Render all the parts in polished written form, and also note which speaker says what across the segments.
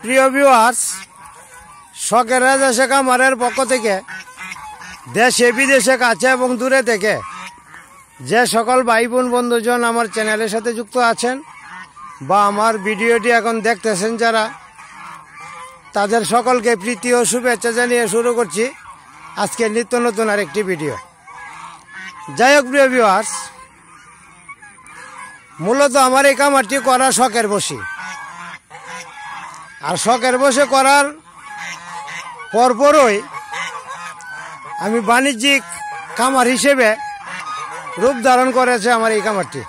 Speaker 1: প্রিয় ভিউয়ার্স, শখের রাজা শেখ আমারের পক্ষ থেকে দেশে বিদেশে কাছে এবং দূরে থেকে যে সকল ভাই বোন বন্ধুজন আমার চ্যানেলের সাথে যুক্ত আছেন বা আমার ভিডিওটি এখন দেখতেছেন যারা, তাদের সকলকে প্রীতি ও শুভেচ্ছা জানিয়ে শুরু করছি আজকে নিত্য নতুন আরেকটি ভিডিও। যাই হোক প্রিয় ভিউয়ার্স, মূলত আমার এই কামারটি করা শখের বশে, আর শখের বশে করার পরপরই আমি বাণিজ্যিক কামার হিসেবে রূপ ধারণ করেছে আমার এই কামারটি।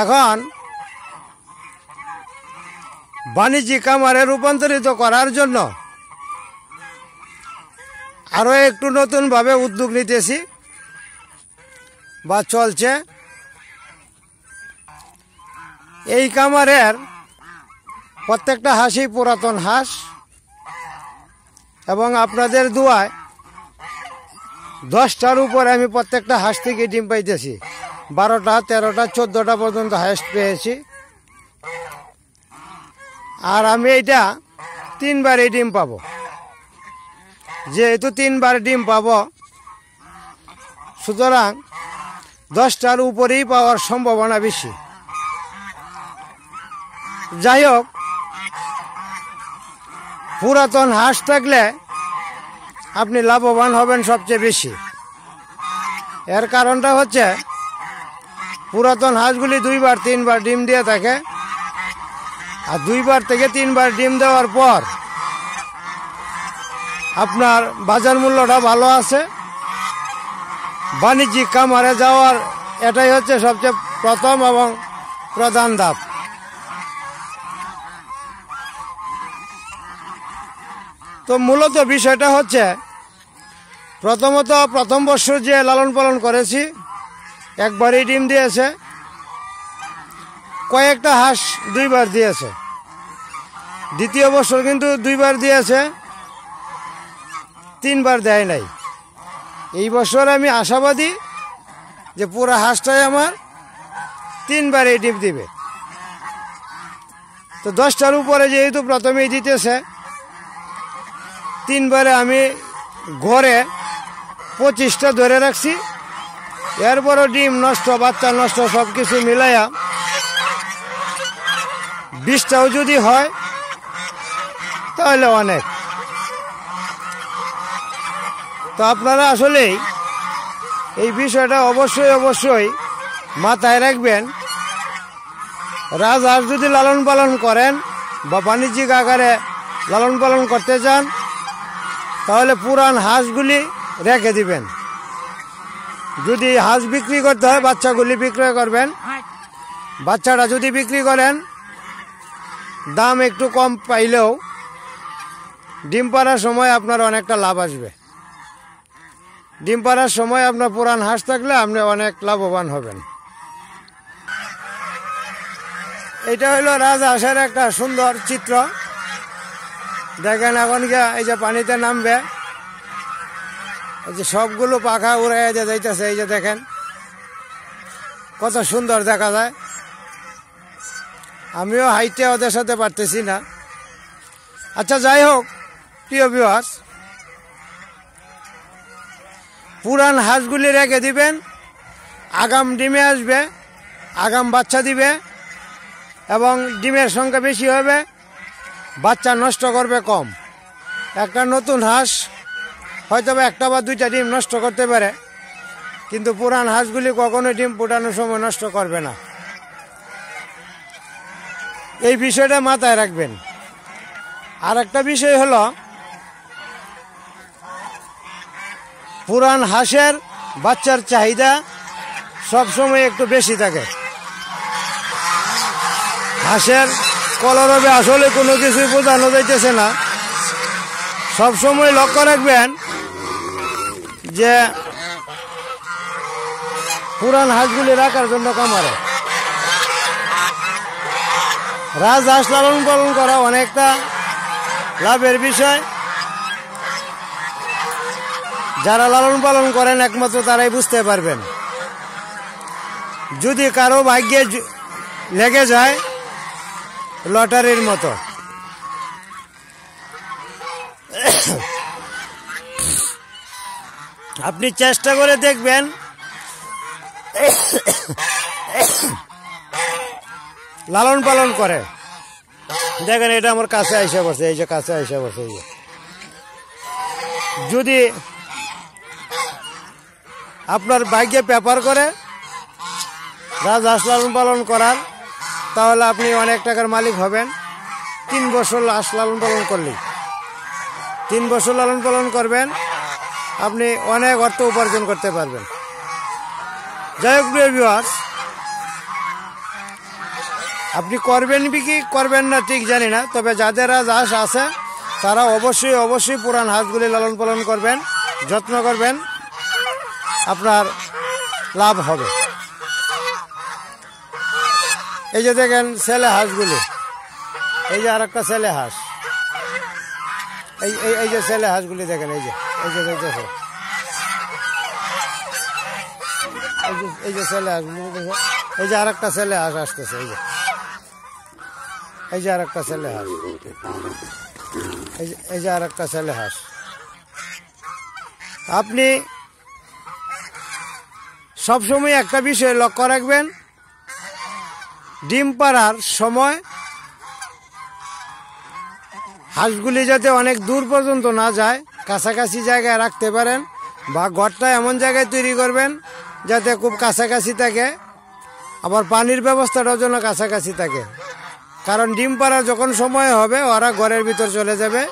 Speaker 1: এখন বাণিজ্যিক কামারে রূপান্তরিত করার জন্য আরও একটু নতুনভাবে উদ্যোগ নিতেছি বা চলছে। এই কামারের প্রত্যেকটা হাঁসই পুরাতন হাঁস এবং আপনাদের দোয়ায় 10টার উপরে আমি প্রত্যেকটা হাঁস থেকে ডিম পাইতেছি। 12টা, 13টা, 14টা পর্যন্ত হাঁস পেয়েছি। আর আমি এইটা 3বারই ডিম পাবো। যেহেতু 3বার ডিম পাবো, সুতরাং 10টার উপরেই পাওয়ার সম্ভাবনা বেশি। যাই হোক, পুরাতন হাঁস থাকলে আপনি লাভবান হবেন সবচেয়ে বেশি। এর কারণটা হচ্ছে পুরাতন হাঁসগুলি 2বার 3বার ডিম দিয়ে থাকে, আর 2বার থেকে 3বার ডিম দেওয়ার পর আপনার বাজার মূল্যটা ভালো আছে। বাণিজ্যিক কামারে যাওয়ার এটাই হচ্ছে সবচেয়ে প্রথম এবং প্রধান ধাপ। তো মূলত বিষয়টা হচ্ছে, প্রথমত প্রথম বছর যে লালন পালন করেছি, একবারই ডিম দিয়েছে। কয়েকটা হাঁস 2বার দিয়েছে। দ্বিতীয় বছর কিন্তু 2বার দিয়েছে, 3বার দেয় নাই। এই বছর আমি আশাবাদী যে পুরো হাঁসটাই আমার 3বারই ডিম দিবে। তো 10টার উপরে যেহেতু প্রথমেই দিতেছে, 3বারে আমি ঘরে 25টা ধরে রাখছি। এরপরও ডিম নষ্ট, বাচ্চা নষ্ট, সব কিছু মিলাইয়া 20টাও যদি হয় তাহলে অনেক। তো আপনারা আসলেই এই বিষয়টা অবশ্যই মাথায় রাখবেন। রাজহাঁস যদি লালন পালন করেন বা বাণিজ্যিক আকারে লালন পালন করতে চান, তাহলে পুরান হাঁসগুলি রেখে দিবেন। যদি হাঁস বিক্রি করতে হয়, বাচ্চাগুলি বিক্রয় করবেন। বাচ্চাটা যদি বিক্রি করেন, দাম একটু কম পাইলেও ডিম পাড়ার সময় আপনার অনেকটা লাভ আসবে। ডিম পাড়ার সময় আপনার পুরান হাঁস থাকলে আপনি অনেক লাভবান হবেন। এটা হলো রাজহাঁসের একটা সুন্দর চিত্র। দেখেন এখন এই যে পানিতে নামবে, এই যে সবগুলো পাখা উড়ে যাইতেছে। এই যে দেখেন কত সুন্দর দেখা যায়। আমিও হাইটে ওদের সাথে পারতেছি না। আচ্ছা, যাই হোক প্রিয় ভিউয়ার্স, পুরান হাঁসগুলি রেখে দিবেন। আগাম ডিমে আসবে, আগাম বাচ্চা দিবে এবং ডিমের সংখ্যা বেশি হবে, বাচ্চা নষ্ট করবে কম। একটা নতুন হাঁস হয়তো একটা বা 2টা ডিম নষ্ট করতে পারে, কিন্তু পুরান হাঁসগুলি কখনোই ডিম ফোটানোর সময় নষ্ট করবে না। এই বিষয়টা মাথায় রাখবেন। আর একটা বিষয় হলো, পুরান হাঁসের বাচ্চার চাহিদা সবসময় একটু বেশি থাকে। হাঁসের কলরবে আসলে কোনো কিছুই বোঝানো যাইতেছে না। সবসময় লক্ষ্য রাখবেন যে পুরান হাঁসগুলি রাখার জন্য কামারে রাজহাঁস লালন পালন করা অনেকটা লাভের বিষয়। যারা লালন পালন করেন একমাত্র তারাই বুঝতে পারবেন। যদি কারো ভাগ্যে লেগে যায় লটারির মতো। আপনি চেষ্টা করে দেখবেন লালন পালন করে। দেখেন এটা আমার কাছে আইসা বসে, এই যে কাছে আইসা বসে। এই যে যদি আপনার ভাগ্যে পেপার করে রাজহাঁস লালন পালন করার, তাহলে আপনি অনেক টাকার মালিক হবেন। 3 বছর হাঁস লালন পালন করলেই, 3 বছর লালন পালন করবেন, আপনি অনেক অর্থ উপার্জন করতে পারবেন। যাই হোক প্রিয় ভিউয়ার্স, আপনি করবেন কি করবেন না ঠিক জানি না, তবে যাদের হাঁস আছে তারা অবশ্যই পুরান হাঁসগুলি লালন পালন করবেন, যত্ন করবেন, আপনার লাভ হবে। এই যে দেখেন ছেলে হাঁসগুলি, এই যে আর একটা ছেলে হাঁস, এই যে ছেলে হাঁসগুলি দেখেন, এই যে দেখতেছে, এই যে ছেলে হাঁসগুলি, এই যে আর একটা ছেলে হাঁস আসতেছে, এই যে আর একটা ছেলে হাঁস, এই যে আর একটা ছেলে হাঁস। আপনি সবসময় একটা বিষয় লক্ষ্য রাখবেন, ডিম পাড়ার সময় হাঁসগুলি যাতে অনেক দূর পর্যন্ত না যায়, কাছাকাছি জায়গায় রাখতে পারেন, বা ঘরটা এমন জায়গায় তৈরি করবেন যাতে খুব কাছাকাছি থাকে, আবার পানির ব্যবস্থাটাও যেন কাছাকাছি থাকে। কারণ ডিম পাড়া যখন সময় হবে ওরা ঘরের ভিতর চলে যাবে,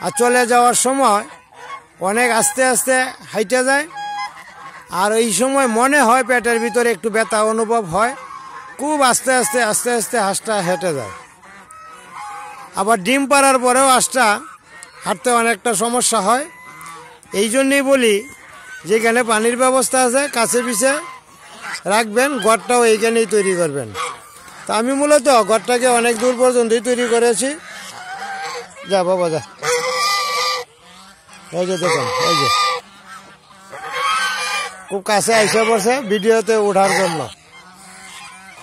Speaker 1: আর চলে যাওয়ার সময় অনেক আস্তে আস্তে হাইটে যায়, আর এই সময় মনে হয় পেটের ভিতরে একটু ব্যথা অনুভব হয়, খুব আস্তে আস্তে হাঁসটা হেঁটে যায়। আবার ডিম পাড়ার পরেও হাঁসটা হাঁটতে অনেকটা সমস্যা হয়। এই জন্যই বলি যেখানে পানির ব্যবস্থা আছে কাছে পিছে রাখবেন, ঘরটাও এইখানেই তৈরি করবেন। তা আমি মূলত ঘরটাকে অনেক দূর পর্যন্তই তৈরি করেছি। যা বাবা যা, এই যে দেখুন, এই যে খুব কাছে আইসে পড়ছে ভিডিওতে ওঠার জন্য,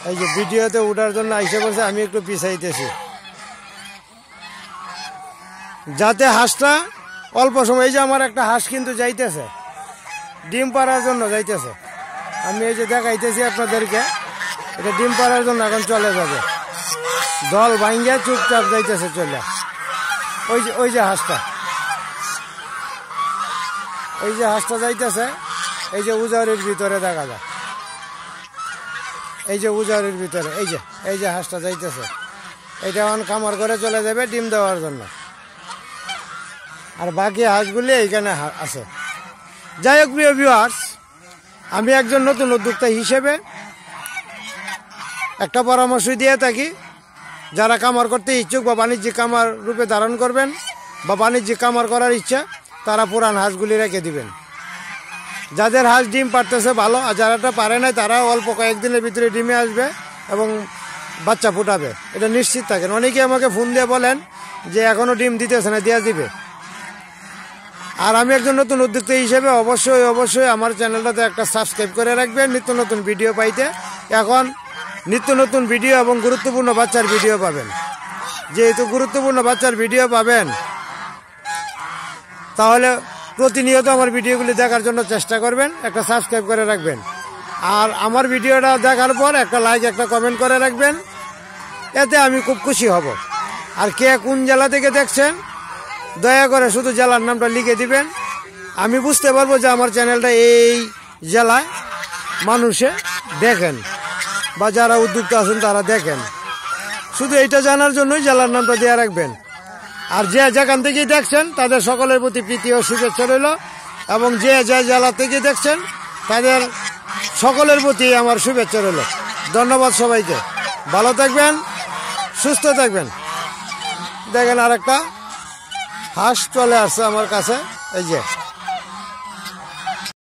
Speaker 1: এই যে ভিডিওতে ওঠার জন্য আইসে পড়ছে, আমি একটু পিছাইতেছি যাতে হাঁসটা অল্প সময়। এই যে আমার একটা হাঁস কিন্তু যাইতেছে ডিম পাড়ার জন্য যাইতেছে, আমি এই যে দেখাইতেছি আপনাদেরকে, এটা ডিম পাড়ার জন্য এখন চলে যাবে, দল ভাঙ্গিয়া চুপচাপ যাইতেছে চলে। ওই যে হাঁসটা, এই যে হাঁসটা যাইতেছে, এই যে উজারের ভিতরে দেখা যায়, এই যে উজারের ভিতরে, এই যে হাঁসটা যাইতেছে, এটা এখন খামার করে চলে যাবে ডিম দেওয়ার জন্য, আর বাকি হাঁসগুলি এইখানে আছে। যাই হোক প্রিয় ভিউয়ার্স, আমি একজন নতুন উদ্যোক্তা হিসেবে একটা পরামর্শ দিয়ে থাকি, যারা খামার করতে ইচ্ছুক বা বাণিজ্যিক খামার রূপে ধারণ করবেন বা বাণিজ্যিক খামার করার ইচ্ছা, তারা পুরান হাঁসগুলি রেখে দিবেন। যাদের হাঁস ডিম পারতেছে ভালো, আর যারাটা পারে না তারা অল্প কয়েকদিনের ভিতরে ডিমে আসবে এবং বাচ্চা ফুটাবে, এটা নিশ্চিত থাকেন। অনেকে আমাকে ফোন দিয়ে বলেন যে এখনো ডিম দিতেছে না, দেওয়া দিবে। আর আমি একজন নতুন উদ্যোক্তা হিসেবে অবশ্যই আমার চ্যানেলটাতে একটা সাবস্ক্রাইব করে রাখবেন নিত্য নতুন ভিডিও পাইতে। এখন নিত্য নতুন ভিডিও এবং গুরুত্বপূর্ণ বাচ্চার ভিডিও পাবেন। যেহেতু গুরুত্বপূর্ণ বাচ্চার ভিডিও পাবেন, তাহলে প্রতিনিয়ত আমার ভিডিওগুলি দেখার জন্য চেষ্টা করবেন, একটা সাবস্ক্রাইব করে রাখবেন। আর আমার ভিডিওটা দেখার পর একটা লাইক, একটা কমেন্ট করে রাখবেন, এতে আমি খুব খুশি হব। আর কে কোন জেলা থেকে দেখছেন দয়া করে শুধু জেলার নামটা লিখে দিবেন, আমি বুঝতে পারবো যে আমার চ্যানেলটা এই জেলায় মানুষে দেখেন বা যারা উদ্যোক্তা আছেন তারা দেখেন। শুধু এইটা জানার জন্যই জেলার নামটা দিয়ে রাখবেন। আর যে যেখান থেকেই দেখছেন তাদের সকলের প্রতি প্রীতি ও শুভেচ্ছা রইল, এবং যে জেলা থেকে দেখছেন তাদের সকলের প্রতি আমার শুভেচ্ছা রইল। ধন্যবাদ সবাইকে, ভালো থাকবেন, সুস্থ থাকবেন। দেখেন আরেকটা হাঁস চলে আসছে আমার কাছে, এই যে